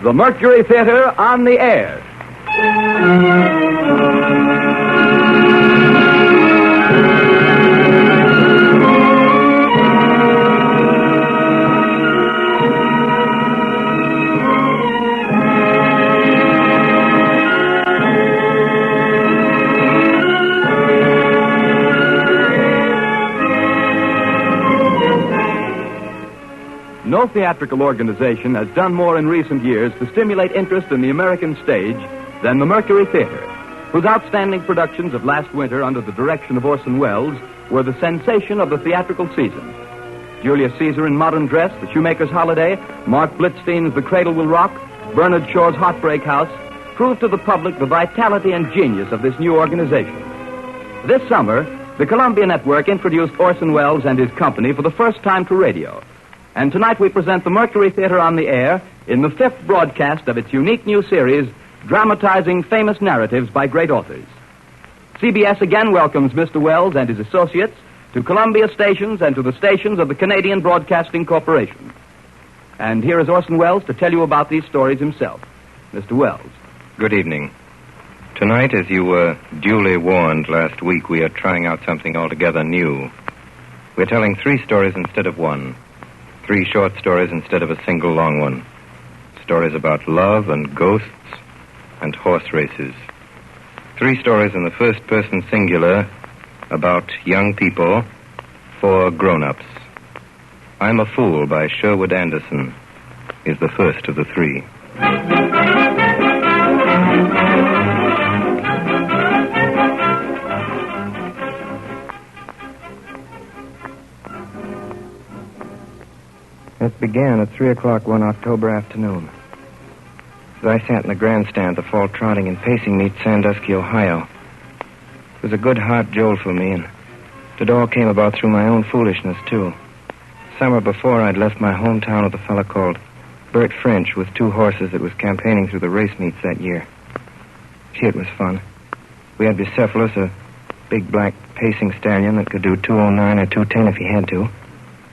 the Mercury Theatre on the air. No theatrical organization has done more in recent years to stimulate interest in the American stage than the Mercury Theatre, whose outstanding productions of last winter under the direction of Orson Welles were the sensation of the theatrical season. Julius Caesar in Modern Dress, The Shoemaker's Holiday, Mark Blitzstein's The Cradle Will Rock, Bernard Shaw's Heartbreak House proved to the public the vitality and genius of this new organization. This summer, the Columbia Network introduced Orson Welles and his company for the first time to radio. And tonight we present the Mercury Theatre on the air in the fifth broadcast of its unique new series, dramatizing famous narratives by great authors. CBS again welcomes Mr. Welles and his associates to Columbia stations and to the stations of the Canadian Broadcasting Corporation. And here is Orson Welles to tell you about these stories himself. Mr. Welles. Good evening. Tonight, as you were duly warned last week, we are trying out something altogether new. We're telling 3 stories instead of 1. 3 short stories instead of a single long one. Stories about love and ghosts and horse races. 3 stories in the first person singular about young people for grown-ups. I'm a Fool by Sherwood Anderson is the first of the 3. It began at 3 o'clock one October afternoon. As I sat in the grandstand at the fall trotting and pacing meet Sandusky, Ohio. It was a good hot jolt for me, and it all came about through my own foolishness, too. Summer before, I'd left my hometown with a fellow called Bert French with 2 horses that was campaigning through the race meets that year. Gee, it was fun. We had Bucephalus, a big black pacing stallion that could do 209 or 210 if he had to.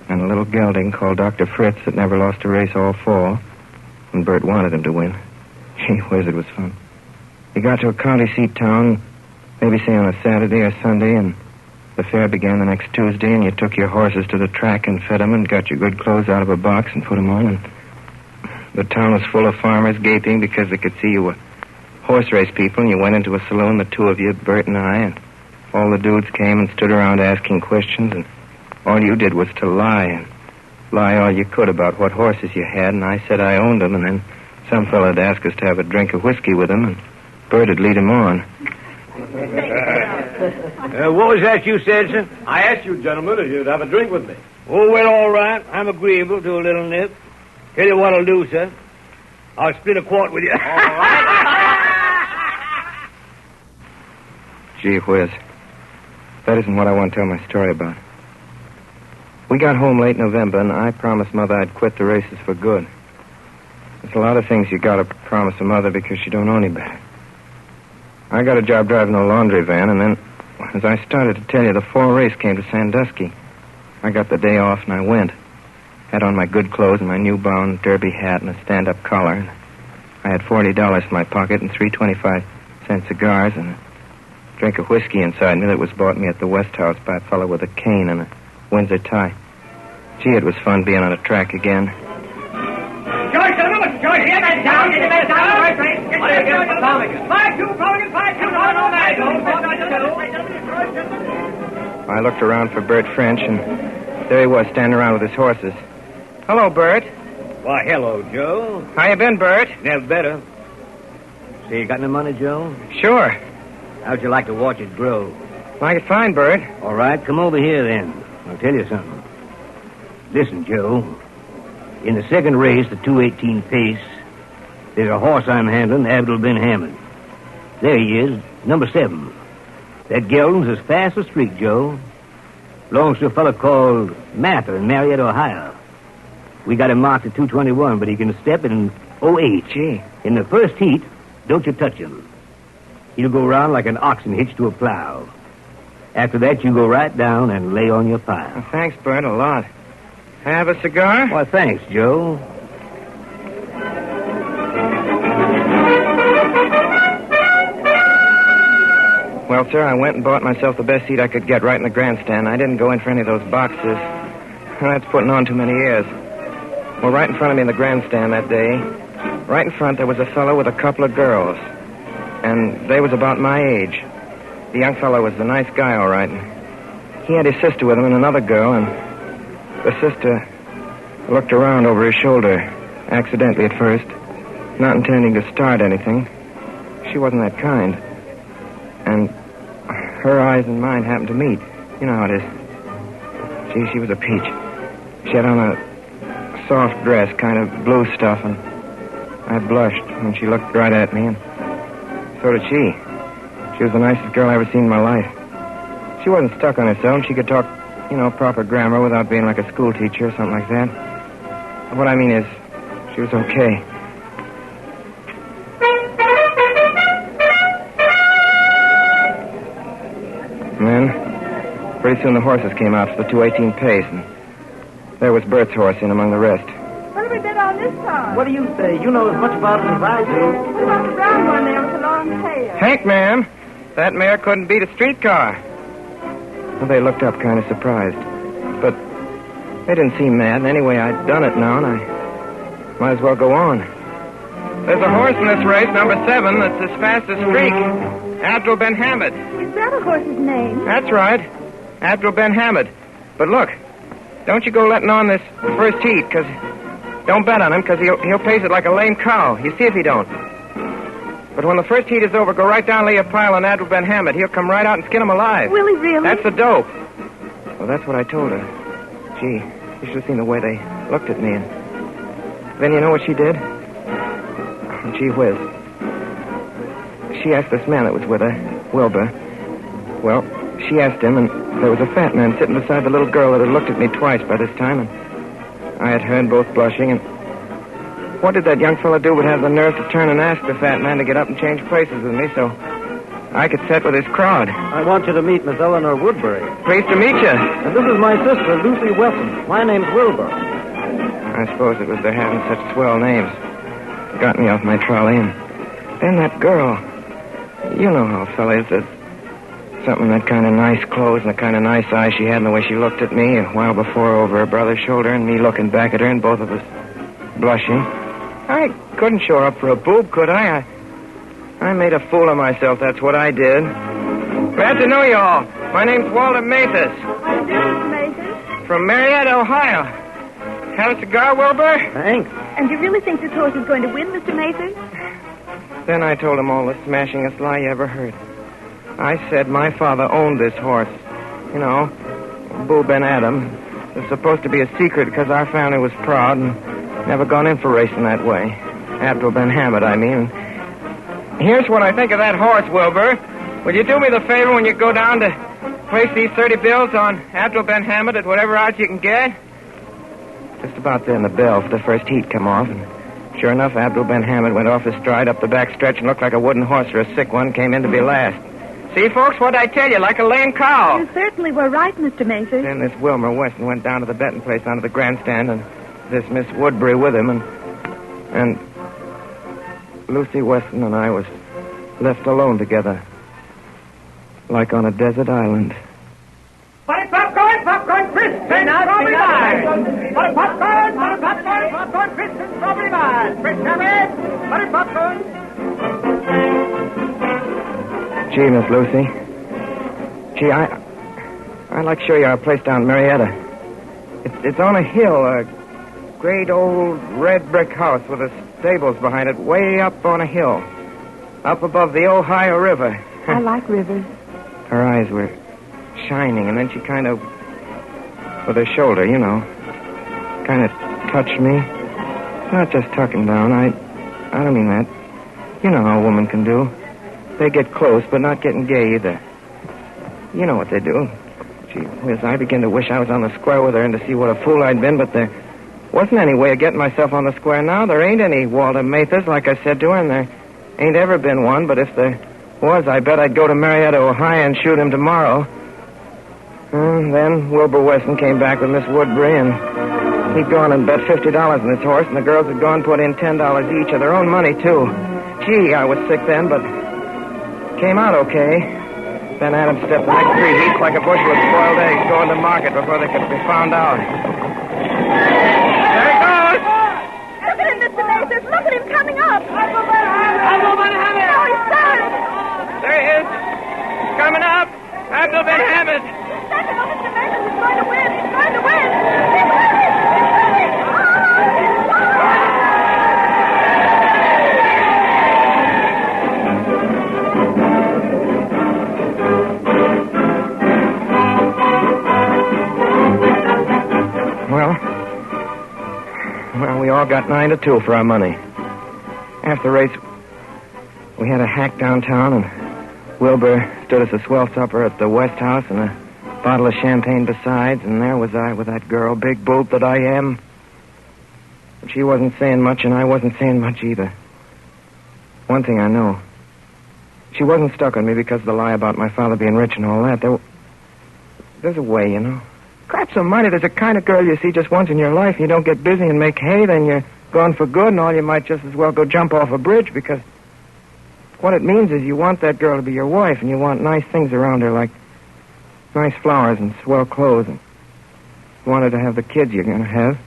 And a little gelding called Dr. Fritz that never lost a race all fall. And Bert wanted him to win. Gee whiz, it was fun. We got to a county seat town, maybe say on a Saturday or Sunday, and the fair began the next Tuesday, and you took your horses to the track and fed them and got your good clothes out of a box and put them on, and the town was full of farmers gaping because they could see you were horse race people, and you went into a saloon, the 2 of you, Bert and I, and all the dudes came and stood around asking questions, and all you did was to lie, and lie all you could about what horses you had, and I said I owned them, and then some fella'd ask us to have a drink of whiskey with him, and Bert'd lead him on. What was that you said, sir? I asked you, gentlemen, if you'd have a drink with me. Oh, well, all right. I'm agreeable to a little nip. Tell you what I'll do, sir. I'll split a quart with you. All right. Gee whiz. That isn't what I want to tell my story about. We got home late November, and I promised Mother I'd quit the races for good. There's a lot of things you gotta promise a mother because she don't know any better. I got a job driving a laundry van, and then, as I started to tell you, the fall race came to Sandusky. I got the day off, and I went. Had on my good clothes and my new brown derby hat and a stand-up collar. And I had $40 in my pocket and 3 25-cent cigars and a drink of whiskey inside me that was bought me at the West House by a fellow with a cane and a Windsor tie. Gee, it was fun being on a track again. George, here, get down, get the best out of the first race. Get the 5-2, I looked around for Bert French, and there he was, standing around with his horses. Hello, Bert. Why, hello, Joe. How you been, Bert? Never better. Say, you got any money, Joe? Sure. How'd you like to watch it grow? Like it fine, Bert. All right, come over here, then. I'll tell you something. Listen, Joe. In the second race, the 2:18 pace, there's a horse I'm handling, Abdul Ben Hammond. There he is, number 7. That gelding's as fast as a streak, Joe. Belongs to a fellow called Mather in Marietta, Ohio. We got him marked at 2:21, but he can step in 08. Gee. In the first heat, don't you touch him. He'll go round like an oxen hitched to a plow. After that, you go right down and lay on your pile. Well, thanks, Bert, a lot. Have a cigar? Why, thanks, Joe. Well, sir, I went and bought myself the best seat I could get right in the grandstand. I didn't go in for any of those boxes. That's putting on too many airs. Well, right in front of me in the grandstand that day, right in front, there was a fellow with a couple of girls. And they was about my age. The young fellow was a nice guy, all right. He had his sister with him and another girl, and the sister looked around over his shoulder, accidentally at first, not intending to start anything. She wasn't that kind. And her eyes and mine happened to meet. You know how it is. Gee, she was a peach. She had on a soft dress, kind of blue stuff, and I blushed when she looked right at me, and so did she. She was the nicest girl I ever seen in my life. She wasn't stuck on herself. She could talk, proper grammar without being like a school teacher or something like that. What I mean is, she was okay. And then, pretty soon the horses came out for the 2:18 pace, and there was Bert's horse in among the rest. What have we bet on this time? What do you say? You know as much about it as I do. What about the brown one there with the long tail? Hank, ma'am, that mare couldn't beat a streetcar. Well, they looked up kind of surprised. But they didn't seem mad. And anyway, I'd done it now, and I might as well go on. There's a horse in this race, number 7, that's as fast as streak. Abdul Ben Hamid. Is that a horse's name? That's right. Abdul Ben Hamid. But look, don't you go letting on this first heat, because... Don't bet on him, because he'll pace it like a lame cow. You see if he don't. But when the first heat is over, go right down and lay a pile on Abdul Ben Hamid. He'll come right out and skin him alive. Will he really? That's the dope. Well, that's what I told her. Gee, you should have seen the way they looked at me. And then you know what she did? Gee whiz. She asked this man that was with her, Wilbur. Well, she asked him, and there was a fat man sitting beside the little girl that had looked at me twice by this time, and I had heard both blushing, and what did that young fella do but have the nerve to turn and ask the fat man to get up and change places with me so I could sit with his crowd? I want you to meet Miss Eleanor Woodbury. Pleased to meet you. And this is my sister, Lucy Wesson. My name's Wilbur. I suppose it was their having such swell names. Got me off my trolley, and then that girl. You know how a fella is. There's something in that kind of nice clothes and the kind of nice eyes she had and the way she looked at me a while before over her brother's shoulder and me looking back at her and both of us blushing. I couldn't show her up for a boob, could I? I made a fool of myself, that's what I did. Glad to know you all. My name's Walter Mathis. How do you do, Mr. Mason? From Marietta, Ohio. Have a cigar, Wilbur? Thanks. And you really think this horse is going to win, Mr. Mason? Then I told him all the smashingest lie you ever heard. I said my father owned this horse. You know, Boo Ben Adam. It was supposed to be a secret because our family was proud and never gone in for racing that way. Abdul Ben Hamid, I mean. Here's what I think of that horse, Wilbur. Will you do me the favor when you go down to place these 30 bills on Abdul Ben Hamid at whatever odds you can get? Just about then the bell for the first heat come off, and sure enough, Abdul Ben Hamid went off his stride up the back stretch and looked like a wooden horse or a sick one, came in to be last. See, folks, what'd I tell you? Like a lame cow. You certainly were right, Mr. Mason. Then this Wilmer Weston went down to the betting place onto the grandstand, and this Miss Woodbury with him, and Lucy Weston and I was left alone together, like on a desert island. Butter popcorn, crisp, and strawberry mine. Butter popcorn, crisp, and strawberry mine. Fresh salad, butter popcorn. Gee, Miss Lucy. Gee, I'd like to show you our place down in Marietta. It's on a hill, a great old red brick house with the stables behind it, way up on a hill, up above the Ohio River. I like rivers. Her eyes were shining, and then she kind of, with her shoulder, you know, kind of touched me. Not just tucking down. I don't mean that. You know how a woman can do. They get close, but not getting gay either. You know what they do. Gee whiz, I begin to wish I was on the square with her and to see what a fool I'd been, but there wasn't any way of getting myself on the square now. There ain't any Walter Mathis, like I said to her, and there ain't ever been one, but if there was, I bet I'd go to Marietta, Ohio, and shoot him tomorrow. And then Wilbur Weston came back with Miss Woodbury, and he'd gone and bet $50 on this horse, and the girls had gone and put in $10 each of their own money, too. Gee, I was sick then, but came out okay. Then Adam stepped the next 3 heats like a bushel of spoiled eggs going to market before they could be found out. There he goes! Look at him, Mr. Mason. Look at him coming up. I will Hamid. No, he's turned. There he is. Coming up. Abdul bin Hamid. Second, Mr. Mason. He's going to win. He's going to win. He's winning. He's winning. Well, we all got 9-2 for our money. After the race, we had a hack downtown, and Wilbur stood us a swell supper at the West House and a bottle of champagne besides, and there was I with that girl, big boot that I am. But she wasn't saying much, and I wasn't saying much either. One thing I know. She wasn't stuck on me because of the lie about my father being rich and all that. There's a way, you know. Crap some money. There's a kind of girl you see just once in your life. You don't get busy and make hay, then you're gone for good, and all you might just as well go jump off a bridge, because what it means is you want that girl to be your wife, and you want nice things around her, like nice flowers and swell clothes, and you want her to have the kids you're going to have.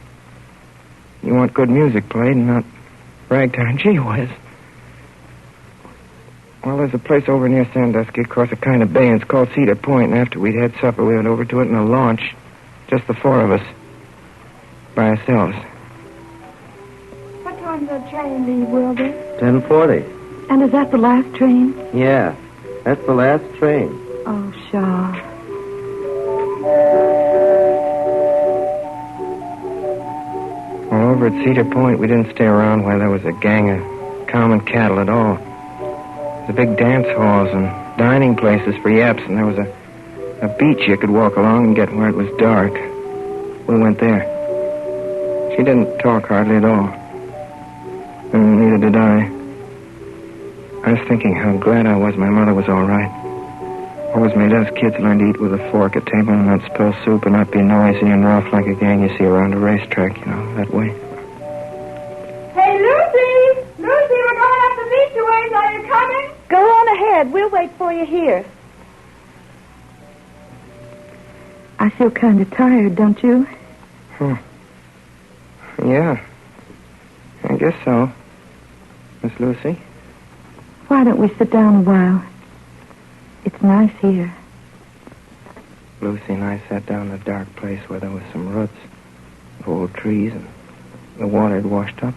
You want good music played and not ragtime. Gee whiz. Well, there's a place over near Sandusky across a kind of bay, and it's called Cedar Point, and after we'd had supper, we went over to it in a launch. Just the 4 of us. By ourselves. What time does the train leave, Wilbur? 10:40. And is that the last train? Yeah, that's the last train. Oh, Shaw. Well, over at Cedar Point, we didn't stay around where there was a gang of common cattle at all. The big dance halls and dining places for yaps, and there was a beach you could walk along and get where it was dark. We went there. She didn't talk hardly at all. And neither did I. I was thinking how glad I was my mother was all right. Always made us kids learn to eat with a fork at table and not spill soup and not be noisy and rough like a gang you see around a racetrack, you know, that way. Hey, Lucy! Lucy, we're going up the beach a ways. Are you coming? Go on ahead. We'll wait for you here. I feel kind of tired, don't you? Yeah. I guess so. Miss Lucy? Why don't we sit down a while? It's nice here. Lucy and I sat down in a dark place where there was some roots, old trees, and the water had washed up.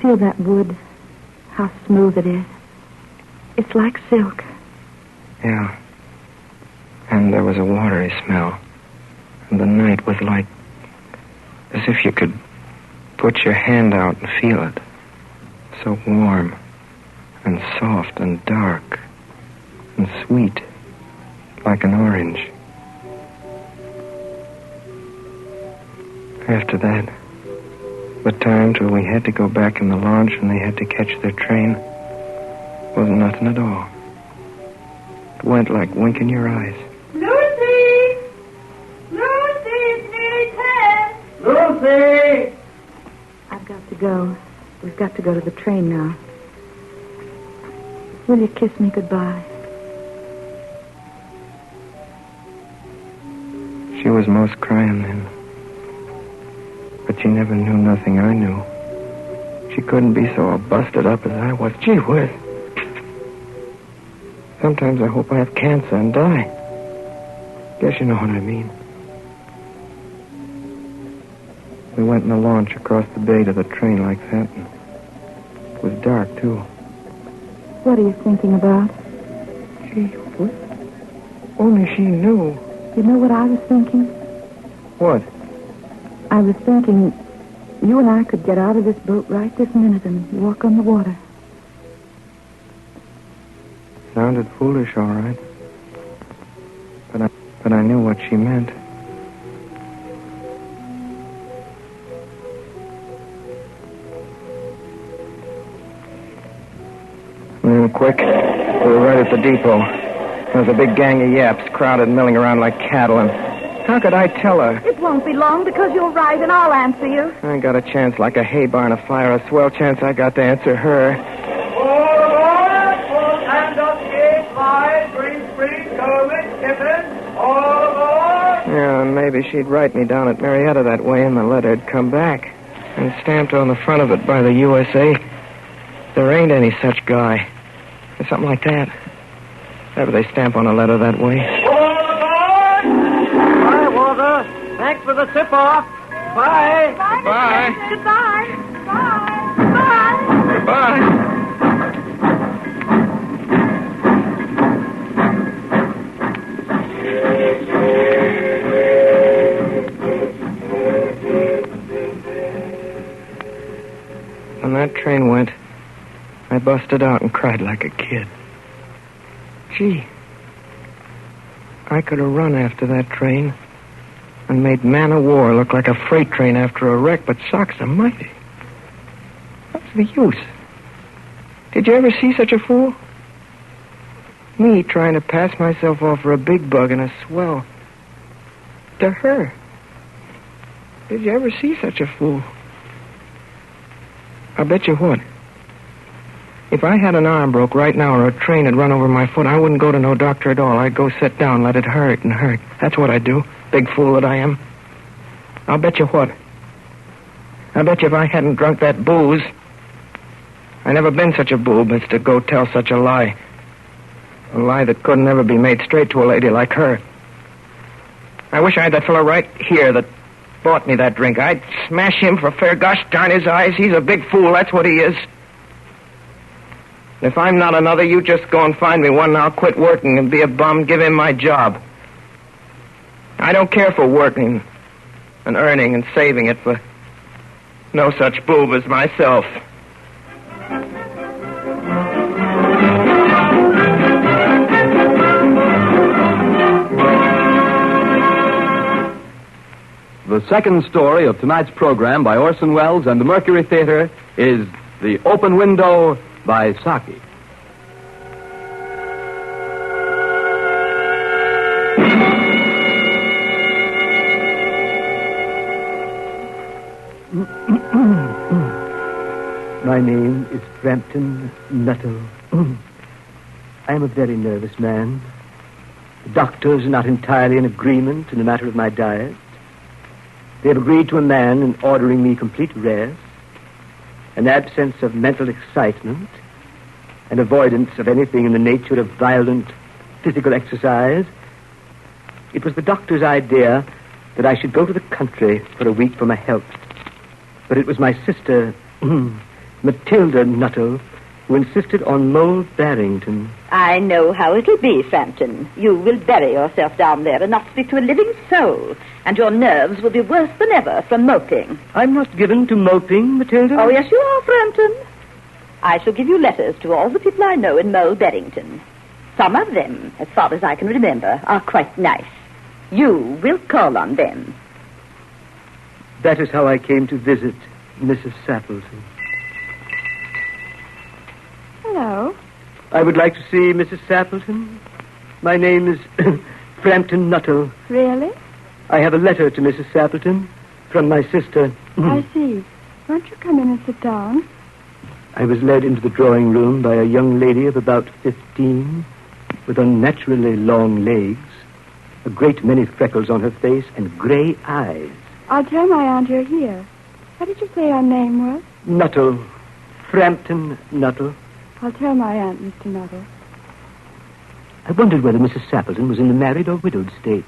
Feel that wood, how smooth it is. It's like silk. Yeah. And there was a watery smell. And the night was like as if you could put your hand out and feel it. So warm and soft and dark and sweet, like an orange. After that, the time till we had to go back in the launch and they had to catch their train wasn't nothing at all. It went like winking your eyes. Lucy! Lucy, it's nearly 10. Lucy! I've got to go. We've got to go to the train now. Will you kiss me goodbye? She was most crying then. But she never knew nothing I knew. She couldn't be so busted up as I was. Gee whiz. Sometimes I hope I have cancer and die. Guess you know what I mean. We went in the launch across the bay to the train like that. And it was dark, too. What are you thinking about? Gee whiz. Only she knew. You know what I was thinking? What? I was thinking you and I could get out of this boat right this minute and walk on the water. Sounded foolish, all right. But I knew what she meant. And then quick, we were right at the depot. There was a big gang of yaps crowded and milling around like cattle, and how could I tell her? It won't be long because you'll rise and I'll answer you. I got a chance like a hay barn afire, a swell chance I got to answer her. Full hands up, gate, wide, green, go, midshipmen. All aboard. Yeah, and maybe she'd write me down at Marietta that way, and the letter'd come back. And stamped on the front of it by the USA, there ain't any such guy. Or something like that. Whenever they stamp on a letter that way. All aboard. Bye, Walter. Thanks for the tip-off. Bye. Bye. Goodbye. Bye. Bye. Goodbye. When that train went, I busted out and cried like a kid. Gee, I could have run after that train and made man of war look like a freight train after a wreck, but socks almighty. What's the use? Did you ever see such a fool? Me trying to pass myself off for a big bug and a swell. To her. Did you ever see such a fool? I'll bet you what. If I had an arm broke right now or a train had run over my foot, I wouldn't go to no doctor at all. I'd go sit down, let it hurt and hurt. That's what I'd do. Big fool that I am. I'll bet you what. I bet you if I hadn't drunk that booze, I never been such a boob as to go tell such a lie. A lie that couldn't ever be made straight to a lady like her. I wish I had that fellow right here that bought me that drink. I'd smash him for fair gosh darn his eyes. He's a big fool, that's what he is. If I'm not another, you just go and find me one and I'll quit working and be a bum, give him my job. I don't care for working and earning and saving it for no such boob as myself. The second story of tonight's program by Orson Welles and the Mercury Theatre is The Open Window by Saki. My name is Frampton Nuttall. I am a very nervous man. The doctors are not entirely in agreement in the matter of my diet. They have agreed to a man in ordering me complete rest, an absence of mental excitement, an avoidance of anything in the nature of violent physical exercise. It was the doctor's idea that I should go to the country for a week for my health. But it was my sister, Matilda Nuttall, who insisted on Mole Barrington. I know how it'll be, Frampton. You will bury yourself down there and not speak to a living soul, and your nerves will be worse than ever from moping. I'm not given to moping, Matilda. Oh, yes, you are, Frampton. I shall give you letters to all the people I know in Mole Barrington. Some of them, as far as I can remember, are quite nice. You will call on them. That is how I came to visit Mrs. Sappleton. Hello. I would like to see Mrs. Sappleton. My name is Frampton Nuttall. Really? I have a letter to Mrs. Sappleton from my sister. I see. Won't you come in and sit down? I was led into the drawing room by a young lady of about 15, with unnaturally long legs, a great many freckles on her face, and gray eyes. I'll tell my aunt you're here. What did you say your name was? Nuttall. Frampton Nuttall. I'll tell my aunt, Mr. Nuttall. I wondered whether Mrs. Sappleton was in the married or widowed state.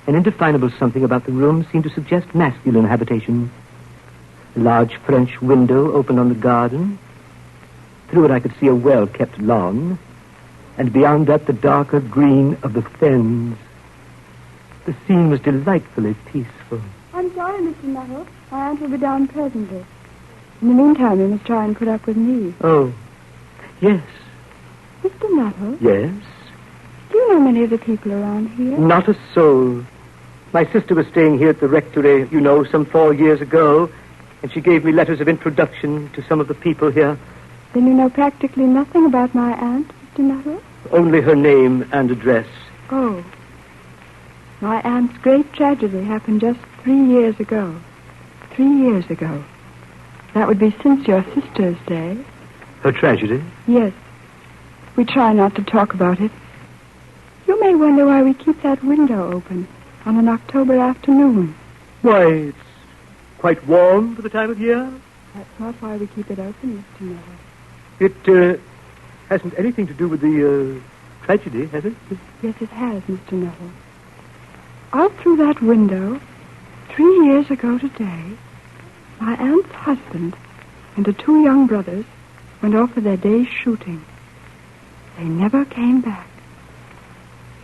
An indefinable something about the room seemed to suggest masculine habitation. A large French window opened on the garden. Through it I could see a well-kept lawn, and beyond that the darker green of the fens. The scene was delightfully peaceful. I'm sorry, Mr. Nuttall. My aunt will be down presently. In the meantime, you must try and put up with me. Oh, yes. Mr. Nuttall? Yes? Do you know many of the people around here? Not a soul. My sister was staying here at the rectory, you know, some 4 years ago, and she gave me letters of introduction to some of the people here. Then you know practically nothing about my aunt, Mr. Nuttall? Only her name and address. Oh. My aunt's great tragedy happened just 3 years ago. 3 years ago. That would be since your sister's day. Her tragedy? Yes. We try not to talk about it. You You may wonder why we keep that window open on an October afternoon. Why, it's quite warm for the time of year. That's not why we keep it open, Mr. Neville. It hasn't anything to do with the tragedy, has it? Yes, it has, Mr. Neville. Out through that window, 3 years ago today, my aunt's husband and the 2 young brothers went off for their day's shooting. They never came back.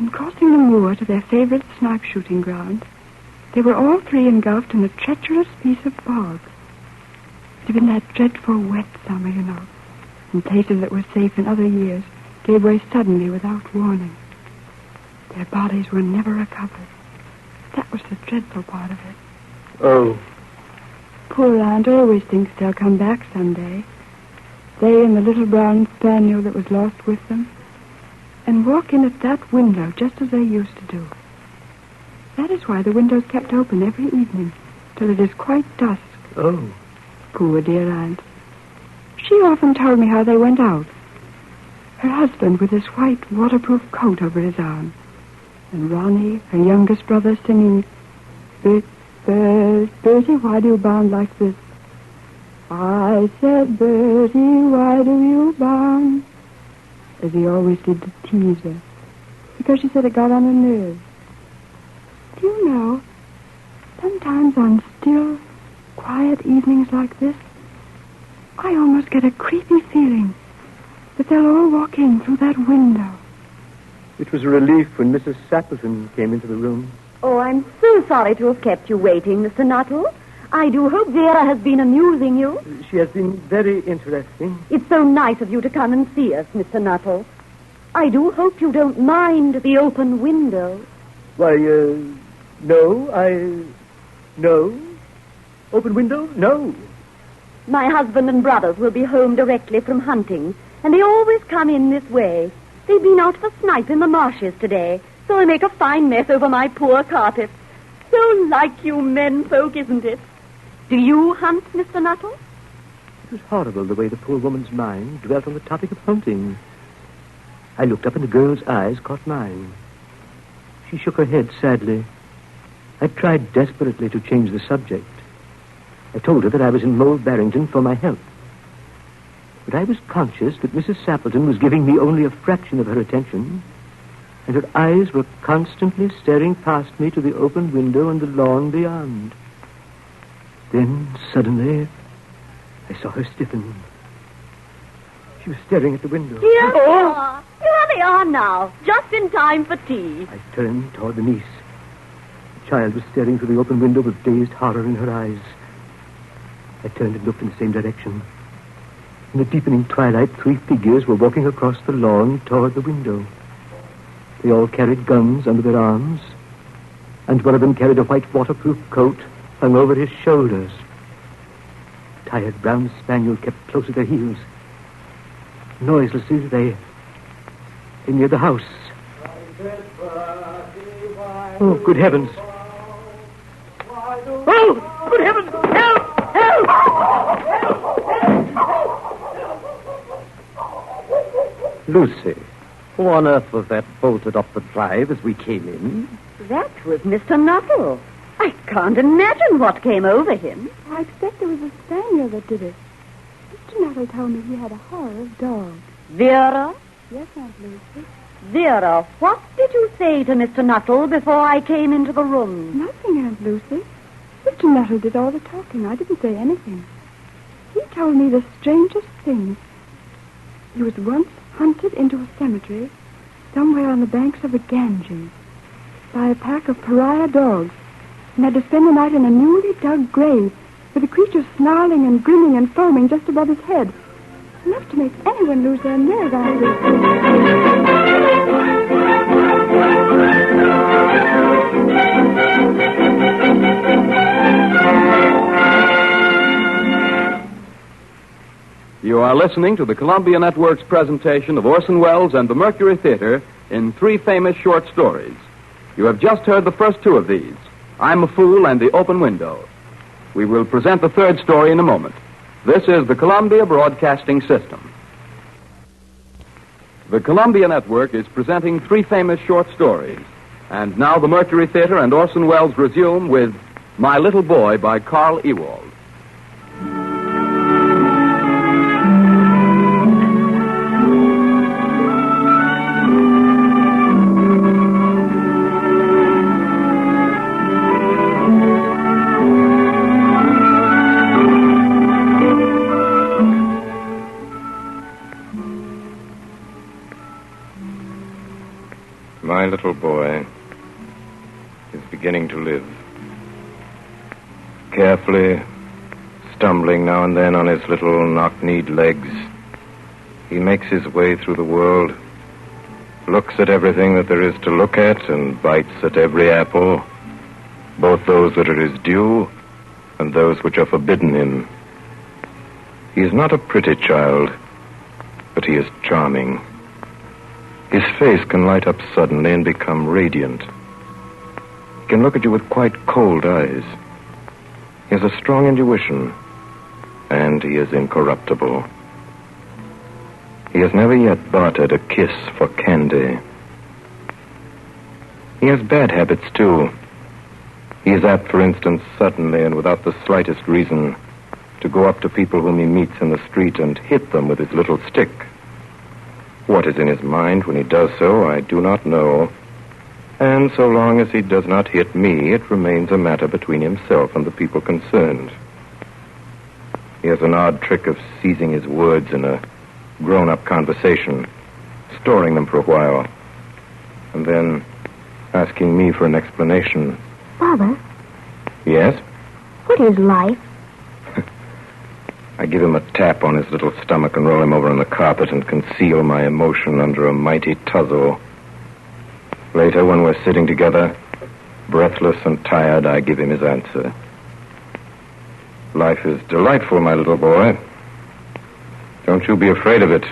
In crossing the moor to their favorite snipe shooting ground, they were all 3 engulfed in a treacherous piece of bog. It had been that dreadful wet summer, you know, and places that were safe in other years gave way suddenly without warning. Their bodies were never recovered. That was the dreadful part of it. Oh. Poor aunt always thinks they'll come back someday. They and the little brown spaniel that was lost with them, and walk in at that window just as they used to do. That is why the window's kept open every evening till it is quite dusk. Oh. Poor dear aunt. She often told me how they went out. Her husband with his white waterproof coat over his arm, and Ronnie, her youngest brother, singing, Bertie, why do you bound like this? I said, Bertie, why do you bound? As he always did to tease her, because she said it got on her nerves. Do you know, sometimes on still, quiet evenings like this, I almost get a creepy feeling that they'll all walk in through that window. It was a relief when Mrs. Sappleton came into the room. Oh, I'm so sorry to have kept you waiting, Mr. Nuttall. I do hope Vera has been amusing you. She has been very interesting. It's so nice of you to come and see us, Mr. Nuttall. I do hope you don't mind the open window. Why, no. Open window? No. My husband and brothers will be home directly from hunting, and they always come in this way. They've been out for snipe in the marshes today, so they make a fine mess over my poor carpet. So like you men folk, isn't it? Do you hunt, Mr. Nuttall? It was horrible the way the poor woman's mind dwelt on the topic of hunting. I looked up and the girl's eyes caught mine. She shook her head sadly. I tried desperately to change the subject. I told her that I was in Mole Barrington for my health. But I was conscious that Mrs. Sappleton was giving me only a fraction of her attention, and her eyes were constantly staring past me to the open window and the lawn beyond. Then, suddenly, I saw her stiffen. She was staring at the window. Here they are. Here they are now, just in time for tea. I turned toward the niece. The child was staring through the open window with dazed horror in her eyes. I turned and looked in the same direction. In the deepening twilight, 3 figures were walking across the lawn toward the window. They all carried guns under their arms, and one of them carried a white waterproof coat hung over his shoulders. A tired brown spaniel kept close at their heels. Noiselessly, they neared the house. Oh, good heavens. Oh, good heavens! Help! Help! Lucy, who on earth was that bolted up the drive as we came in? That was Mr. Nuttall. I can't imagine what came over him. I expect it was a spaniel that did it. Mr. Nuttall told me he had a horror of dogs. Vera? Yes, Aunt Lucy. Vera, what did you say to Mr. Nuttall before I came into the room? Nothing, Aunt Lucy. Mr. Nuttall did all the talking. I didn't say anything. He told me the strangest things. He was once hunted into a cemetery somewhere on the banks of the Ganges by a pack of pariah dogs and had to spend the night in a newly dug grave with the creature snarling and grinning and foaming just above his head. Enough to make anyone lose their nerve, Aunt You are listening to the Columbia Network's presentation of Orson Welles and the Mercury Theatre in 3 famous short stories. You have just heard the first 2 of these, I'm a Fool and The Open Window. We will present the 3rd story in a moment. This is the Columbia Broadcasting System. The Columbia Network is presenting three famous short stories. And now the Mercury Theatre and Orson Welles resume with My Little Boy by Carl Ewald. My little boy is beginning to live. Carefully, stumbling now and then on his little knock-kneed legs, he makes his way through the world, looks at everything that there is to look at, and bites at every apple, both those that are his due and those which are forbidden him. He is not a pretty child, but he is charming. His face can light up suddenly and become radiant. He can look at you with quite cold eyes. He has a strong intuition, and he is incorruptible. He has never yet bartered a kiss for candy. He has bad habits, too. He is apt, for instance, suddenly and without the slightest reason, to go up to people whom he meets in the street and hit them with his little stick. What is in his mind when he does so, I do not know. And so long as he does not hit me, it remains a matter between himself and the people concerned. He has an odd trick of seizing his words in a grown-up conversation, storing them for a while, and then asking me for an explanation. Father? Yes? What is life? I give him a tap on his little stomach and roll him over on the carpet and conceal my emotion under a mighty tussle. Later, when we're sitting together, breathless and tired, I give him his answer. Life is delightful, my little boy. Don't you be afraid of it.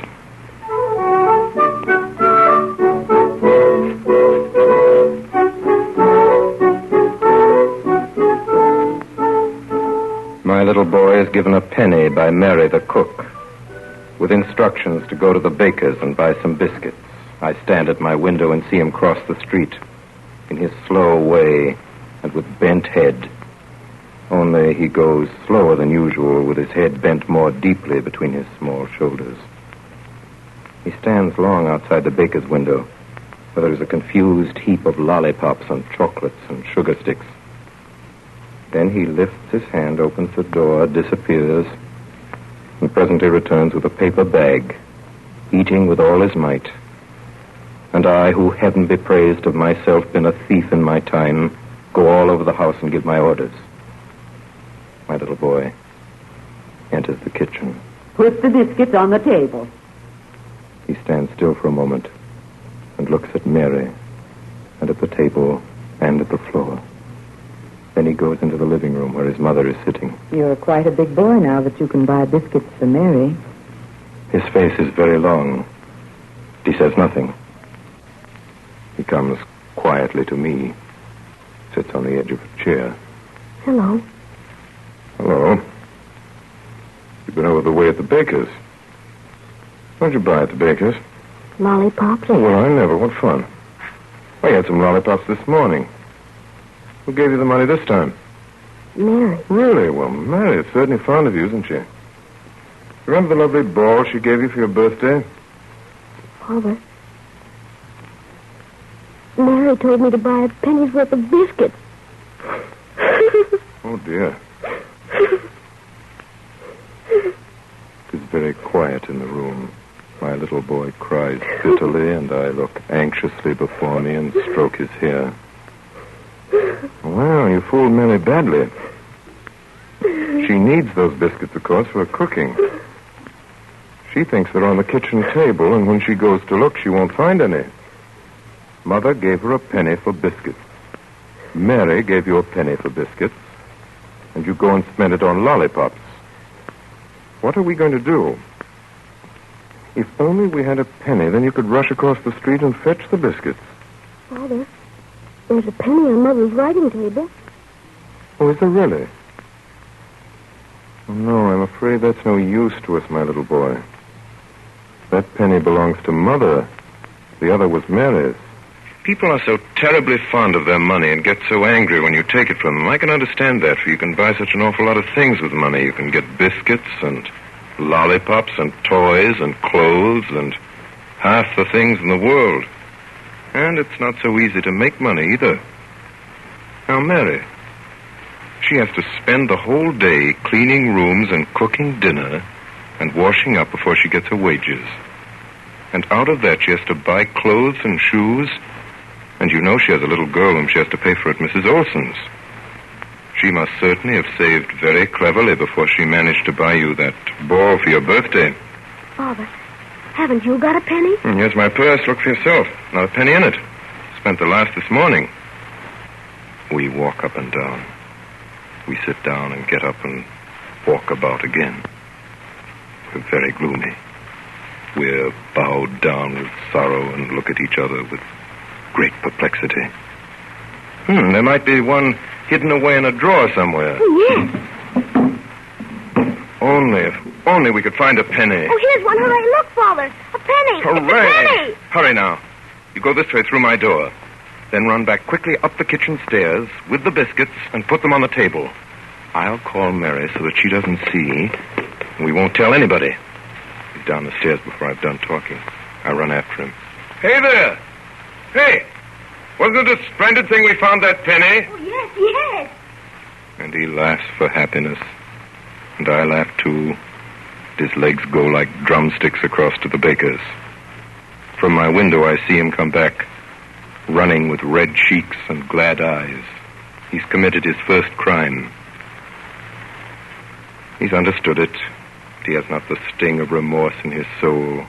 My little boy is given a penny by Mary the cook, with instructions to go to the baker's and buy some biscuits. I stand at my window and see him cross the street in his slow way and with bent head. Only he goes slower than usual, with his head bent more deeply between his small shoulders. He stands long outside the baker's window, where there is a confused heap of lollipops and chocolates and sugar sticks. Then he lifts his hand, opens the door, disappears, and presently returns with a paper bag, eating with all his might. And I, who, heaven be praised, have myself been a thief in my time, go all over the house and give my orders. My little boy enters the kitchen. Put the biscuits on the table. He stands still for a moment and looks at Mary and at the table and at the floor. Then he goes into the living room where his mother is sitting. You're quite a big boy now that you can buy biscuits for Mary. His face is very long. He says nothing. He comes quietly to me, sits on the edge of a chair. Hello. Hello. You've been over the way at the baker's. What'd you buy at the baker's? Lollipops. Oh, well, I never. What fun. I had some lollipops this morning. Who gave you the money this time? Mary. Really? Well, Mary is certainly fond of you, isn't she? Remember the lovely ball she gave you for your birthday? Father, Mary told me to buy a penny's worth of biscuits. Oh, dear. It is very quiet in the room. My little boy cries bitterly, and I look anxiously before me and stroke his hair. Well, you fooled Mary badly. She needs those biscuits, of course, for cooking. She thinks they're on the kitchen table, and when she goes to look, she won't find any. Mother gave her a penny for biscuits. Mary gave you a penny for biscuits, and you go and spend it on lollipops. What are we going to do? If only we had a penny, then you could rush across the street and fetch the biscuits. Father, there's a penny on Mother's writing table. Oh, is there really? Oh, no, I'm afraid that's no use to us, my little boy. That penny belongs to Mother. The other was Mary's. People are so terribly fond of their money and get so angry when you take it from them. I can understand that, for you can buy such an awful lot of things with money. You can get biscuits and lollipops and toys and clothes and half the things in the world. And it's not so easy to make money either. Now, Mary, she has to spend the whole day cleaning rooms and cooking dinner and washing up before she gets her wages. And out of that, she has to buy clothes and shoes. And you know she has a little girl whom she has to pay for at Mrs. Olson's. She must certainly have saved very cleverly before she managed to buy you that ball for your birthday. Father, haven't you got a penny? Here's my purse. Look for yourself. Not a penny in it. Spent the last this morning. We walk up and down. We sit down and get up and walk about again. We're very gloomy. We're bowed down with sorrow and look at each other with great perplexity. There might be one hidden away in a drawer somewhere. Oh, yes. If only we could find a penny. Oh, here's one. Hooray. Look, Father. A penny. Hooray! It's a penny. Hurry now. You go this way through my door. Then run back quickly up the kitchen stairs with the biscuits and put them on the table. I'll call Mary so that she doesn't see. We won't tell anybody. He's down the stairs before I've done talking. I run after him. Hey there! Hey! Wasn't it a splendid thing we found that penny? Oh, yes, yes. And he laughs for happiness. And I laugh too. His legs go like drumsticks across to the baker's. From my window, I see him come back, running with red cheeks and glad eyes. He's committed his first crime. He's understood it. He has not the sting of remorse in his soul,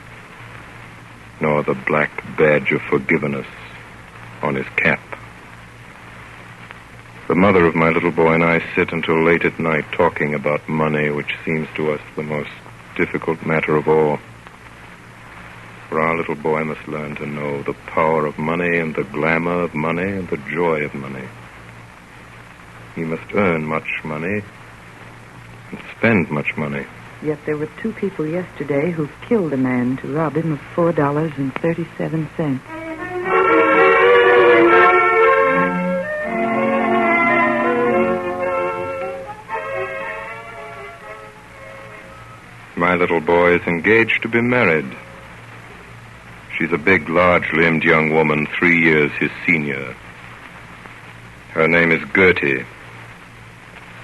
nor the black badge of forgiveness on his cap. The mother of my little boy and I sit until late at night talking about money, which seems to us the most difficult matter of all. For our little boy must learn to know the power of money and the glamour of money and the joy of money. He must earn much money and spend much money. Yet there were 2 people yesterday who killed a man to rob him of $4.37. My little boy is engaged to be married. She's a big, large-limbed young woman, 3 years his senior. Her name is Gertie.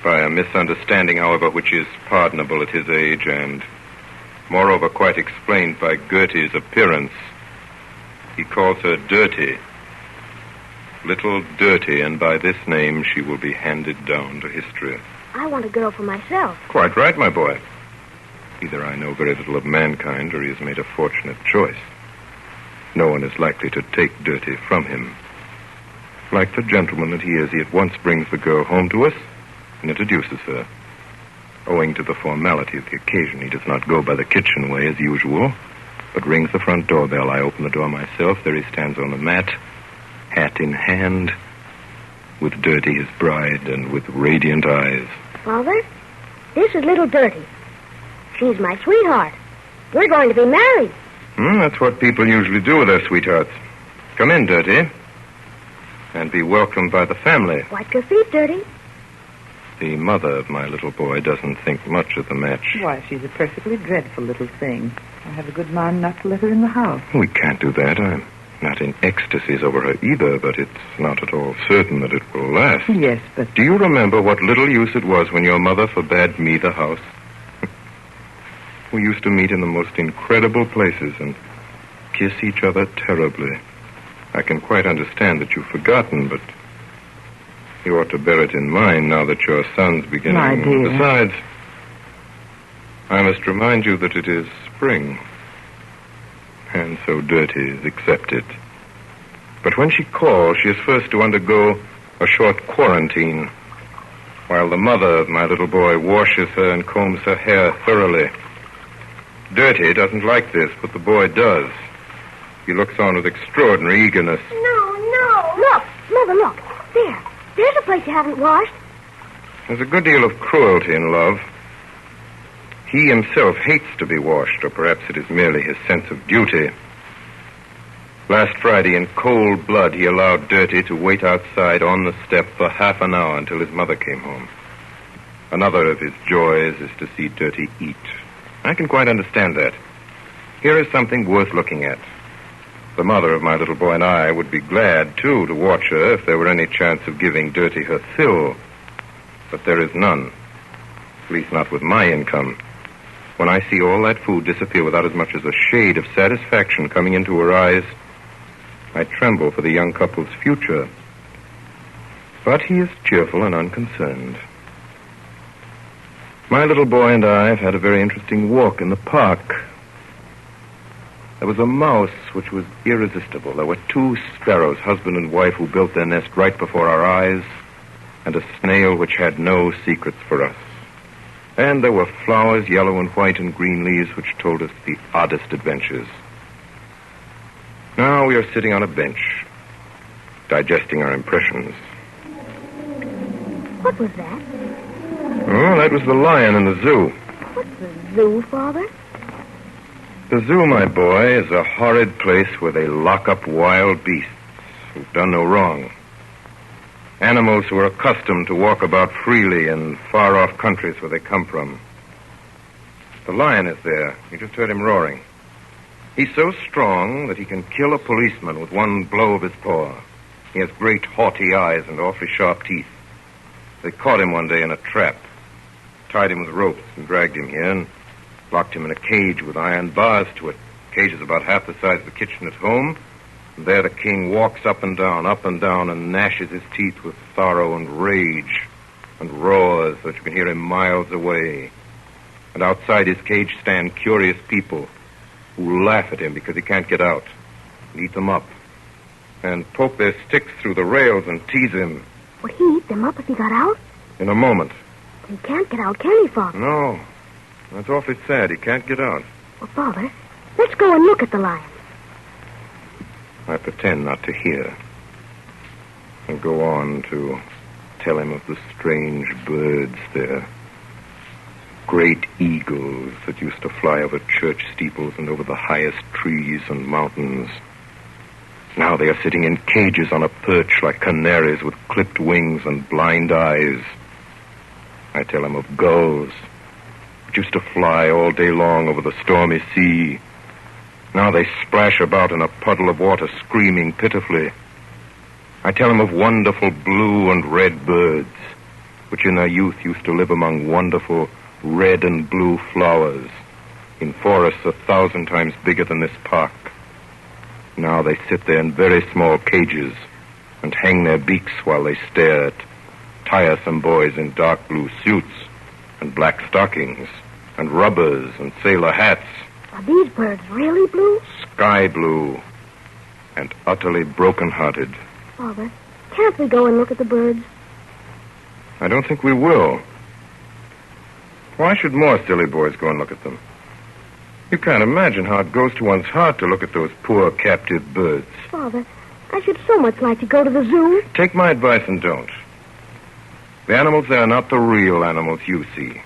By a misunderstanding, however, which is pardonable at his age and, moreover, quite explained by Gertie's appearance, he calls her Dirty. Little Dirty, and by this name she will be handed down to history. I want a girl for myself. Quite right, my boy. Either I know very little of mankind, or he has made a fortunate choice. No one is likely to take Dirty from him. Like the gentleman that he is, he at once brings the girl home to us and introduces her. Owing to the formality of the occasion, he does not go by the kitchen way as usual, but rings the front doorbell. I open the door myself. There he stands on the mat, hat in hand, with Dirty, his bride, and with radiant eyes. Father, this is little Dirty. She's my sweetheart. We're going to be married. That's what people usually do with their sweethearts. Come in, Dirty, and be welcomed by the family. Wipe your feet, Dirty. The mother of my little boy doesn't think much of the match. Why, she's a perfectly dreadful little thing. I have a good mind not to let her in the house. We can't do that. I'm not in ecstasies over her either, but it's not at all certain that it will last. Yes, but... Do you remember what little use it was when your mother forbade me the house? We used to meet in the most incredible places and kiss each other terribly. I can quite understand that you've forgotten, but you ought to bear it in mind now that your son's beginning. My dear. Besides, I must remind you that it is spring, and so Dirty is accepted. But when she calls, she is first to undergo a short quarantine, while the mother of my little boy washes her and combs her hair thoroughly. Dirty doesn't like this, but the boy does. He looks on with extraordinary eagerness. No. Look, Mother, look. There's a place you haven't washed. There's a good deal of cruelty in love. He himself hates to be washed, or perhaps it is merely his sense of duty. Last Friday, in cold blood, he allowed Dirty to wait outside on the step for half an hour until his mother came home. Another of his joys is to see Dirty eat. I can quite understand that. Here is something worth looking at. The mother of my little boy and I would be glad, too, to watch her if there were any chance of giving Dirty her fill. But there is none. At least not with my income. When I see all that food disappear without as much as a shade of satisfaction coming into her eyes, I tremble for the young couple's future. But he is cheerful and unconcerned. My little boy and I have had a very interesting walk in the park. There was a mouse which was irresistible. There were two sparrows, husband and wife, who built their nest right before our eyes, and a snail which had no secrets for us. And there were flowers, yellow and white and green leaves, which told us the oddest adventures. Now we are sitting on a bench, digesting our impressions. What was that? Oh, that was the lion in the zoo. What's the zoo, Father? The zoo, my boy, is a horrid place where they lock up wild beasts who've done no wrong. Animals who are accustomed to walk about freely in far-off countries where they come from. The lion is there. You just heard him roaring. He's so strong that he can kill a policeman with one blow of his paw. He has great haughty eyes and awfully sharp teeth. They caught him one day in a trap, tied him with ropes and dragged him here and locked him in a cage with iron bars to it. The cage is about half the size of the kitchen at home. And there the king walks up and down, and gnashes his teeth with sorrow and rage, and roars so that you can hear him miles away. And outside his cage stand curious people who laugh at him because he can't get out, and eat them up, and poke their sticks through the rails and tease him. Would he eat them up if he got out? In a moment. He can't get out, can he, Father? No. That's awfully sad. He can't get out. Well, Father, let's go and look at the lion. I pretend not to hear, and go on to tell him of the strange birds there. Great eagles that used to fly over church steeples and over the highest trees and mountains. Now they are sitting in cages on a perch like canaries with clipped wings and blind eyes. I tell him of gulls which used to fly all day long over the stormy sea. Now they splash about in a puddle of water, screaming pitifully. I tell him of wonderful blue and red birds, which in their youth used to live among wonderful red and blue flowers in forests 1,000 times bigger than this park. Now they sit there in very small cages and hang their beaks while they stare at tiresome boys in dark blue suits and black stockings and rubbers and sailor hats. Are these birds really blue? Sky blue and utterly broken-hearted. Father, can't we go and look at the birds? I don't think we will. Why should more silly boys go and look at them? You can't imagine how it goes to one's heart to look at those poor captive birds. Father, I should so much like to go to the zoo. Take my advice and don't. The animals there are not the real animals you see.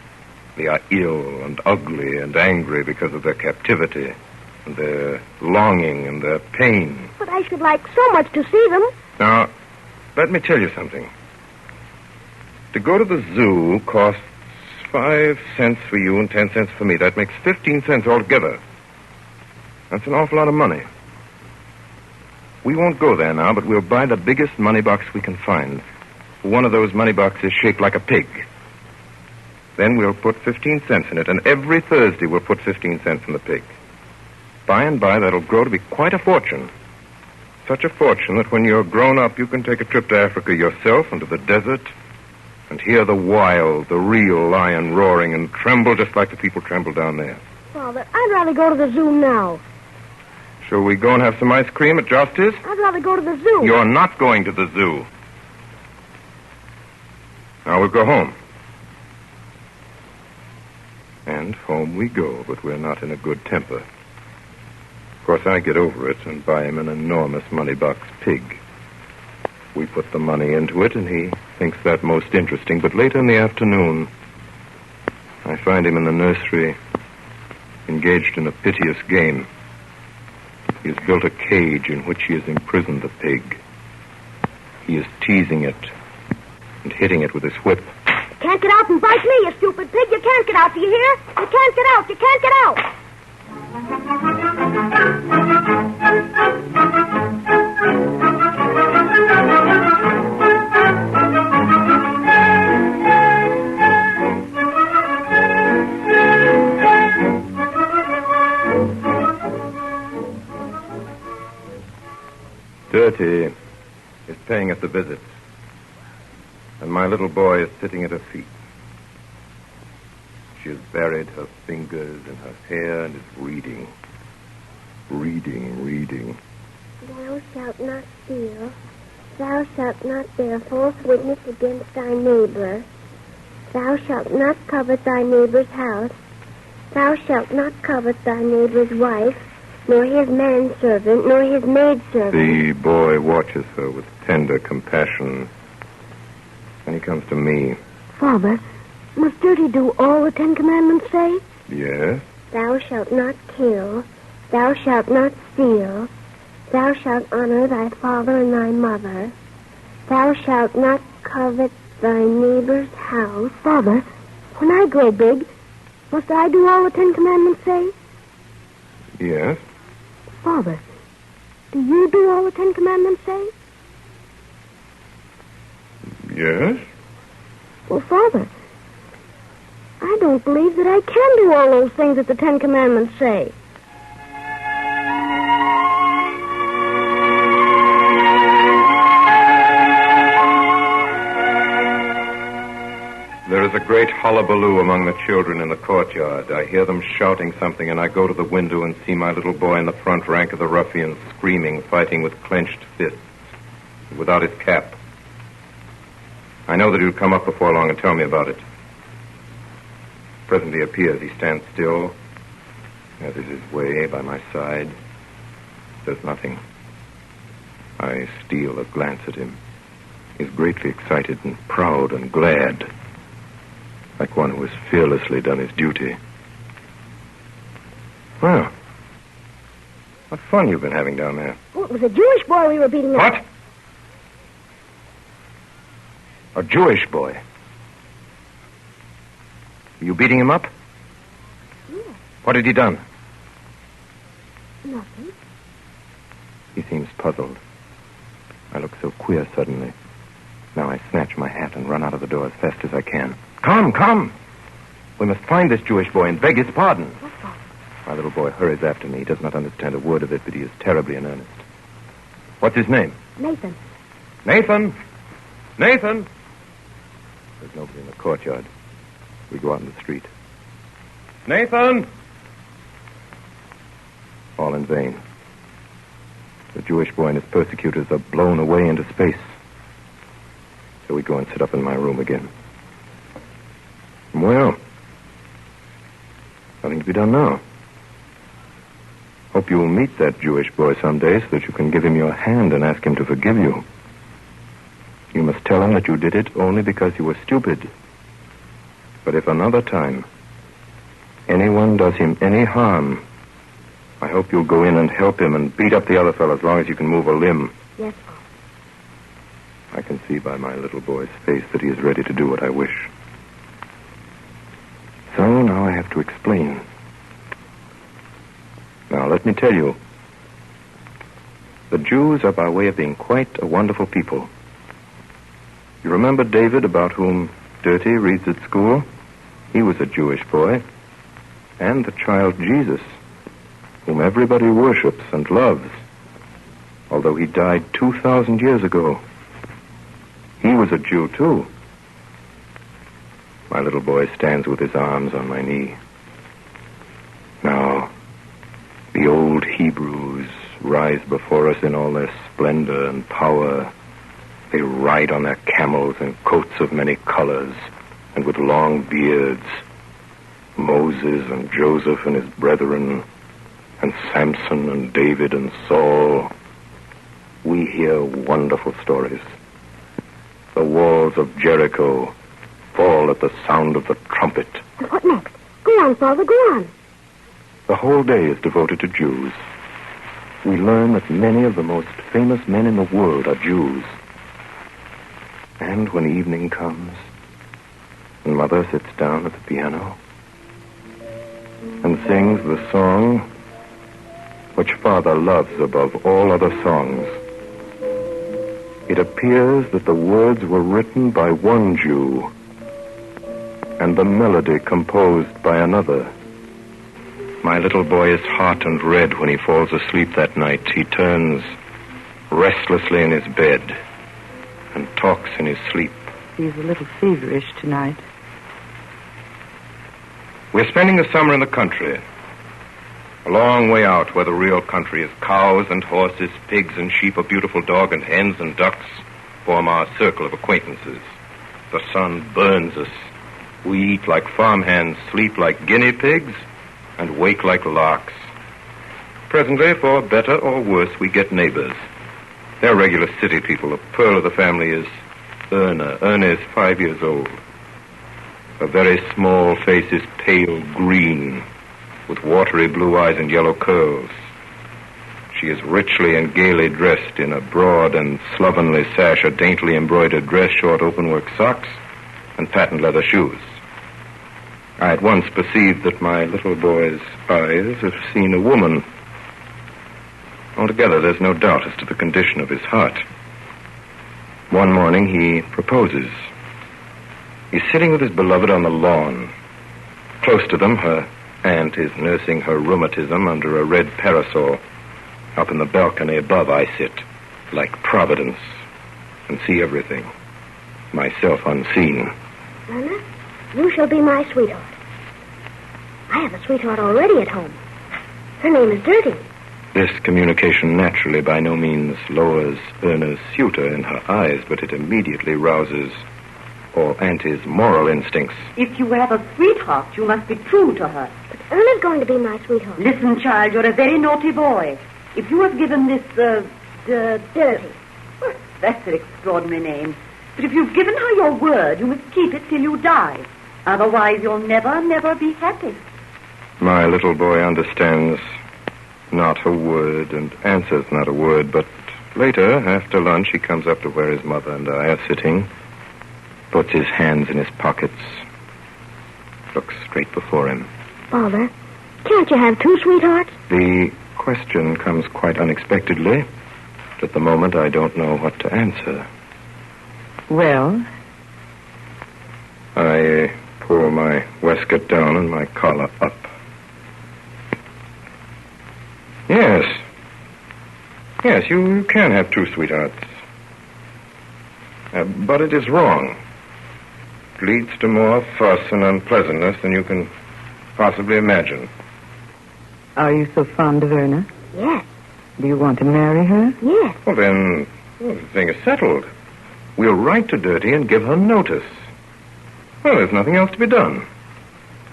They are ill and ugly and angry because of their captivity, and their longing and their pain. But I should like so much to see them. Now, let me tell you something. To go to the zoo costs 5 cents for you and 10 cents for me. That makes 15 cents altogether. That's an awful lot of money. We won't go there now, but we'll buy the biggest money box we can find. One of those money boxes shaped like a pig. Then we'll put 15 cents in it, and every Thursday we'll put 15 cents in the pig. By and by, that'll grow to be quite a fortune. Such a fortune that when you're grown up, you can take a trip to Africa yourself, into the desert, and hear the wild, the real lion roaring and tremble just like the people tremble down there. Father, I'd rather go to the zoo now. Shall we go and have some ice cream at Josty's? I'd rather go to the zoo. You're not going to the zoo. Now we'll go home. And home we go, but we're not in a good temper. Of course, I get over it and buy him an enormous money box pig. We put the money into it, and he thinks that most interesting. But later in the afternoon, I find him in the nursery, engaged in a piteous game. He has built a cage in which he has imprisoned the pig. He is teasing it and hitting it with his whip. Can't get out and bite me, you stupid pig. You can't get out, do you hear? You can't get out. You can't get out. 30 is paying us a visit, and my little boy is sitting at her feet. She has buried her fingers in her hair and is reading. Reading. Thou shalt not steal. Thou shalt not bear false witness against thy neighbor. Thou shalt not covet thy neighbor's house. Thou shalt not covet thy neighbor's wife, nor his manservant, nor his maidservant. The boy watches her with tender compassion. And he comes to me. Father, must Dirty do all the 10 Commandments say? Yes? Thou shalt not kill. Thou shalt not steal. Thou shalt honor thy father and thy mother. Thou shalt not covet thy neighbor's house. Father, when I grow big, must I do all the 10 Commandments say? Yes? Father, do you do all the 10 Commandments say? Yes? Well, Father, I don't believe that I can do all those things that the 10 Commandments say. There is a great hullabaloo among the children in the courtyard. I hear them shouting something, and I go to the window and see my little boy in the front rank of the ruffians, screaming, fighting with clenched fists, without his cap. I know that he'll come up before long and tell me about it. Presently appears. He stands still, as is his way, by my side. Says nothing. I steal a glance at him. He's greatly excited and proud and glad, like one who has fearlessly done his duty. Well, what fun you've been having down there. Oh, it was a Jewish boy we were beating up. What? A Jewish boy? Were you beating him up? Yes. What had he done? Nothing. He seems puzzled. I look so queer suddenly. Now I snatch my hat and run out of the door as fast as I can. Come! We must find this Jewish boy and beg his pardon. What's that? My little boy hurries after me. He does not understand a word of it, but he is terribly in earnest. What's his name? Nathan. Nathan! There's nobody in the courtyard. We go out in the street. Nathan! All in vain. The Jewish boy and his persecutors are blown away into space. So we go and sit up in my room again. Well, nothing to be done now. Hope you will meet that Jewish boy someday so that you can give him your hand and ask him to forgive you. You must tell him that you did it only because you were stupid. But if another time anyone does him any harm, I hope you'll go in and help him and beat up the other fellow as long as you can move a limb. Yes, Father. I can see by my little boy's face that he is ready to do what I wish. So now I have to explain. Now, let me tell you. The Jews are by way of being quite a wonderful people. You remember David, about whom Dirty reads at school? He was a Jewish boy. And the child Jesus, whom everybody worships and loves, although he died 2,000 years ago. He was a Jew, too. My little boy stands with his arms on my knee. Now, the old Hebrews rise before us in all their splendor and power. They ride on their camels in coats of many colors and with long beards. Moses and Joseph and his brethren, and Samson and David and Saul. We hear wonderful stories. The walls of Jericho fall at the sound of the trumpet. And what next? Go on, Father, go on. The whole day is devoted to Jews. We learn that many of the most famous men in the world are Jews. And when evening comes, and Mother sits down at the piano and sings the song which Father loves above all other songs, it appears that the words were written by one Jew and the melody composed by another. My little boy is hot and red when he falls asleep that night. He turns restlessly in his bed and talks in his sleep. He's a little feverish tonight. We're spending the summer in the country. A long way out where the real country is. Cows and horses, pigs and sheep, a beautiful dog and hens and ducks form our circle of acquaintances. The sun burns us. We eat like farmhands, sleep like guinea pigs, and wake like larks. Presently, for better or worse, we get neighbors. They're regular city people. The pearl of the family is Erna. Erna is 5 years old. Her very small face is pale green, with watery blue eyes and yellow curls. She is richly and gaily dressed in a broad and slovenly sash, a daintily embroidered dress, short open-work socks, and patent leather shoes. I at once perceived that my little boy's eyes have seen a woman. Altogether, there's no doubt as to the condition of his heart. One morning, he proposes. He's sitting with his beloved on the lawn. Close to them, her aunt is nursing her rheumatism under a red parasol. Up in the balcony above, I sit, like Providence, and see everything, myself unseen. Erna, you shall be my sweetheart. I have a sweetheart already at home. Her name is Dirty. This communication naturally by no means lowers Erna's suitor in her eyes, but it immediately rouses all Auntie's moral instincts. If you have a sweetheart, you must be true to her. But Erna's going to be my sweetheart. Listen, child, you're a very naughty boy. If you have given this, Dirty. Well, that's an extraordinary name. But if you've given her your word, you must keep it till you die. Otherwise, you'll never, never be happy. My little boy understands not a word and answers not a word, but later, after lunch, he comes up to where his mother and I are sitting, puts his hands in his pockets, looks straight before him. Father, can't you have two sweethearts? The question comes quite unexpectedly. At the moment, I don't know what to answer. Well? I pull my waistcoat down and my collar up. Yes. Yes, you can have two sweethearts. But it is wrong. It leads to more fuss and unpleasantness than you can possibly imagine. Are you so fond of Erna? Yes. Do you want to marry her? Yes. Well, then, the thing is settled. We'll write to Dirty and give her notice. Well, there's nothing else to be done.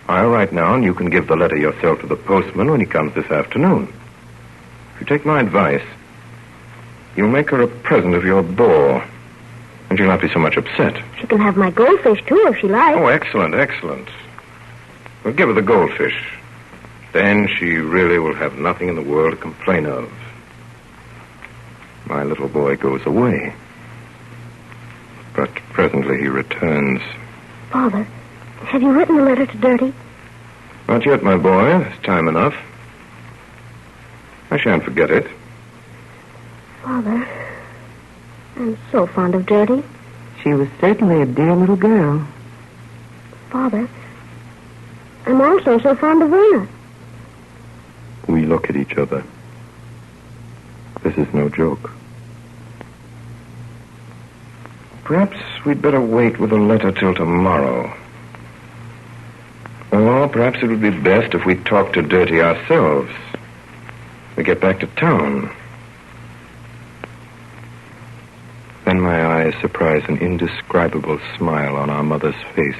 I'll write now, and you can give the letter yourself to the postman when he comes this afternoon. If you take my advice, you'll make her a present of your boar, and she'll not be so much upset. She can have my goldfish, too, if she likes. Oh, excellent, excellent. We'll give her the goldfish. Then she really will have nothing in the world to complain of. My little boy goes away. But presently he returns. Father, have you written a letter to Dirty? Not yet, my boy. There's time enough. I shan't forget it. Father, I'm so fond of Dirty. She was certainly a dear little girl. Father, I'm also so fond of Erna. We look at each other. This is no joke. Perhaps we'd better wait with the letter till tomorrow. Or perhaps it would be best if we talk to Dirty ourselves. We get back to town. Then my eyes surprise an indescribable smile on our mother's face.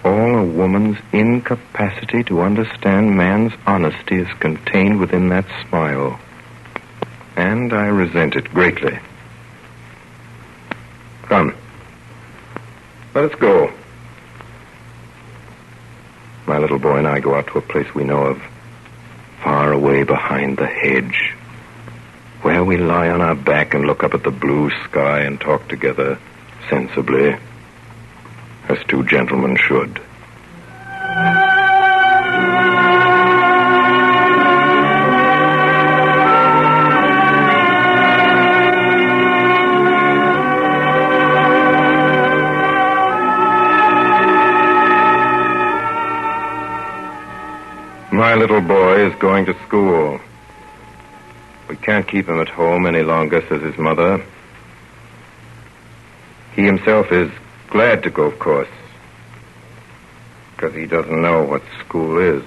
All a woman's incapacity to understand man's honesty is contained within that smile. And I resent it greatly. Come. Let us go. My little boy and I go out to a place we know of, far away behind the hedge, where we lie on our back and look up at the blue sky and talk together sensibly, as two gentlemen should. My little boy is going to school. We can't keep him at home any longer, says his mother. He himself is glad to go, of course, because he doesn't know what school is.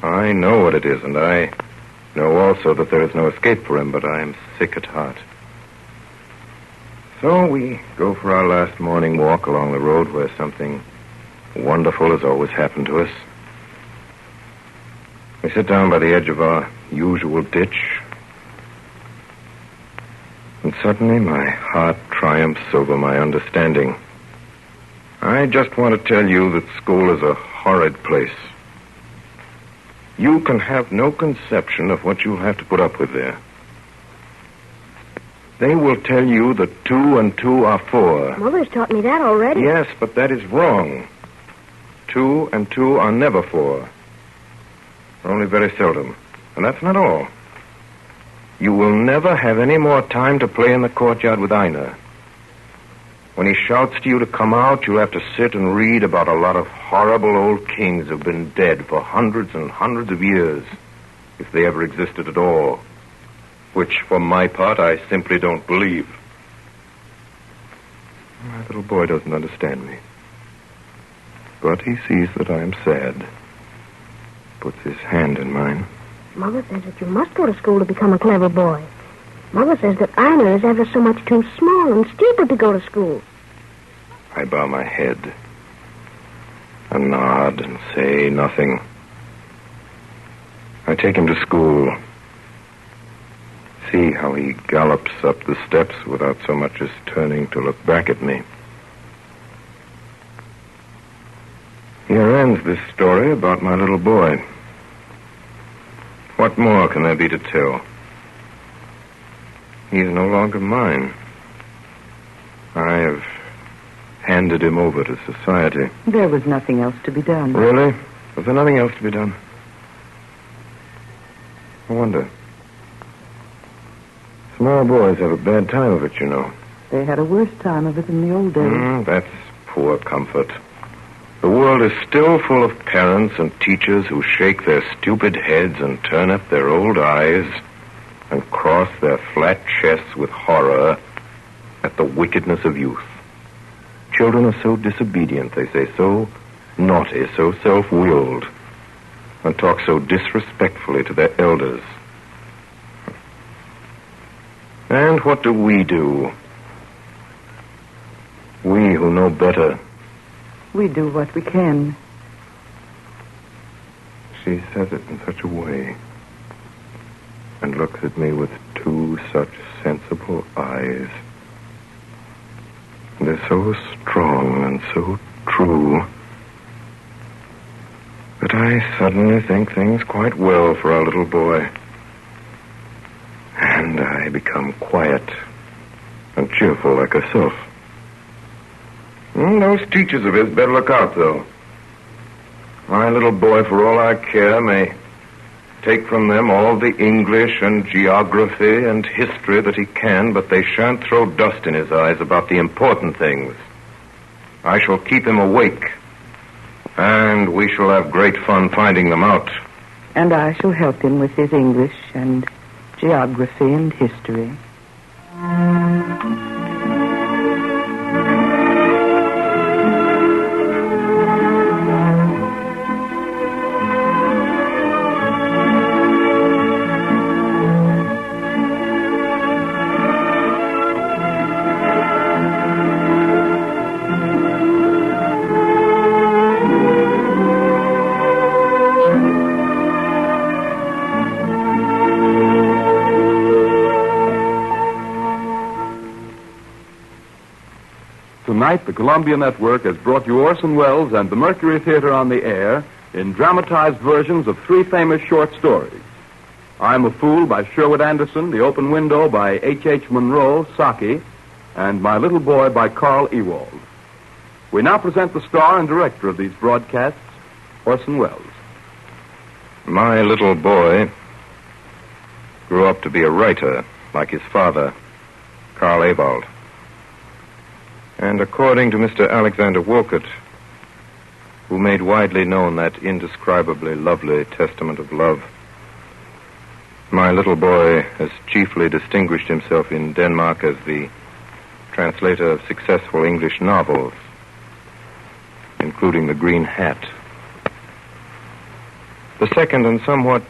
I know what it is, and I know also that there is no escape for him, but I am sick at heart. So we go for our last morning walk along the road where something wonderful has always happened to us. We sit down by the edge of our usual ditch, and suddenly my heart triumphs over my understanding. I just want to tell you that school is a horrid place. You can have no conception of what you'll have to put up with there. They will tell you that 2 and 2 are 4. Mother's taught me that already. Yes, but that is wrong. 2 and 2 are never 4. Only very seldom. And that's not all. You will never have any more time to play in the courtyard with Einar. When he shouts to you to come out, you'll have to sit and read about a lot of horrible old kings who've been dead for hundreds and hundreds of years, if they ever existed at all. Which, for my part, I simply don't believe. My little boy doesn't understand me. But he sees that I am sad. Puts his hand in mine. Mother says that you must go to school to become a clever boy. Mother says that Einar is ever so much too small and stupid to go to school. I bow my head and nod and say nothing. I take him to school. See how he gallops up the steps without so much as turning to look back at me. Here ends this story about my little boy. What more can there be to tell? He's no longer mine. I have handed him over to society. There was nothing else to be done. Really? Was there nothing else to be done? I wonder. Small boys have a bad time of it, you know. They had a worse time of it in the old days. That's poor comfort. The world is still full of parents and teachers who shake their stupid heads and turn up their old eyes and cross their flat chests with horror at the wickedness of youth. Children are so disobedient, they say, so naughty, so self-willed, and talk so disrespectfully to their elders. And what do? We who know better. We do what we can. She says it in such a way, and looks at me with 2 such sensible eyes. They're so strong and so true that I suddenly think things quite well for our little boy. And I become quiet and cheerful like herself. Those teachers of his better look out, though. My little boy, for all I care, may take from them all the English and geography and history that he can, but they shan't throw dust in his eyes about the important things. I shall keep him awake, and we shall have great fun finding them out. And I shall help him with his English and geography and history. Tonight, the Columbia Network has brought you Orson Welles and the Mercury Theatre on the air in dramatized versions of three famous short stories. I'm a Fool by Sherwood Anderson, The Open Window by H.H. Munro, Saki, and My Little Boy by Carl Ewald. We now present the star and director of these broadcasts, Orson Welles. My little boy grew up to be a writer like his father, Carl Ewald. And according to Mr. Alexander Wolcott, who made widely known that indescribably lovely testament of love, my little boy has chiefly distinguished himself in Denmark as the translator of successful English novels, including The Green Hat. The second and somewhat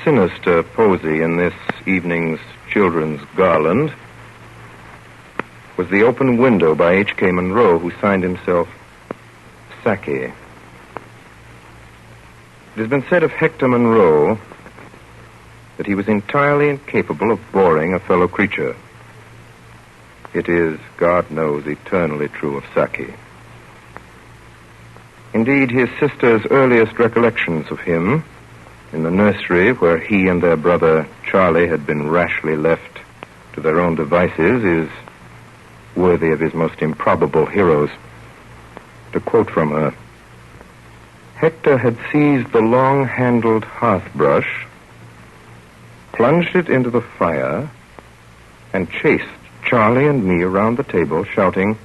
sinister posy in this evening's children's garland was The Open Window by H.K. Munro, who signed himself Saki. It has been said of Hector Munro that he was entirely incapable of boring a fellow creature. It is, God knows, eternally true of Saki. Indeed, his sister's earliest recollections of him, in the nursery where he and their brother Charlie had been rashly left to their own devices, is worthy of his most improbable heroes. To quote from her, Hector had seized the long-handled hearth brush, plunged it into the fire, and chased Charlie and me around the table, shouting,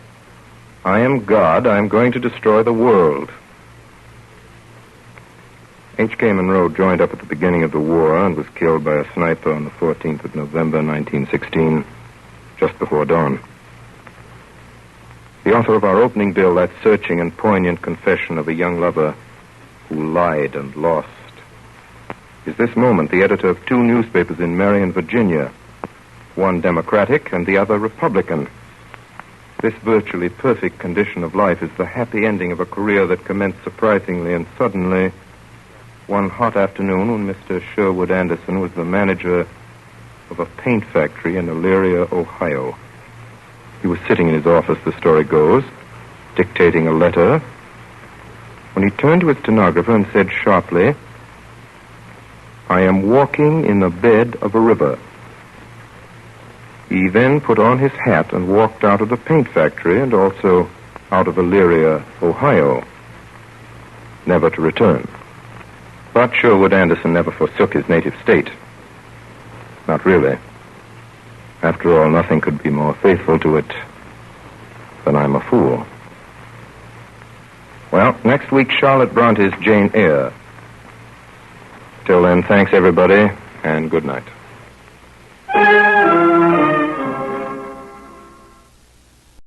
"I am God, I am going to destroy the world." H.K. Munro joined up at the beginning of the war and was killed by a sniper on the 14th of November, 1916, just before dawn. The author of our opening bill, that searching and poignant confession of a young lover who lied and lost, is this moment the editor of two newspapers in Marion, Virginia, one Democratic and the other Republican. This virtually perfect condition of life is the happy ending of a career that commenced surprisingly and suddenly one hot afternoon when Mr. Sherwood Anderson was the manager of a paint factory in Elyria, Ohio. He was sitting in his office, the story goes, dictating a letter, when he turned to his stenographer and said sharply, "I am walking in the bed of a river." He then put on his hat and walked out of the paint factory and also out of Elyria, Ohio, never to return. But Sherwood Anderson never forsook his native state. Not really. After all, nothing could be more faithful to it than I'm a Fool. Well, next week, Charlotte Bronte's Jane Eyre. Till then, thanks, everybody, and good night.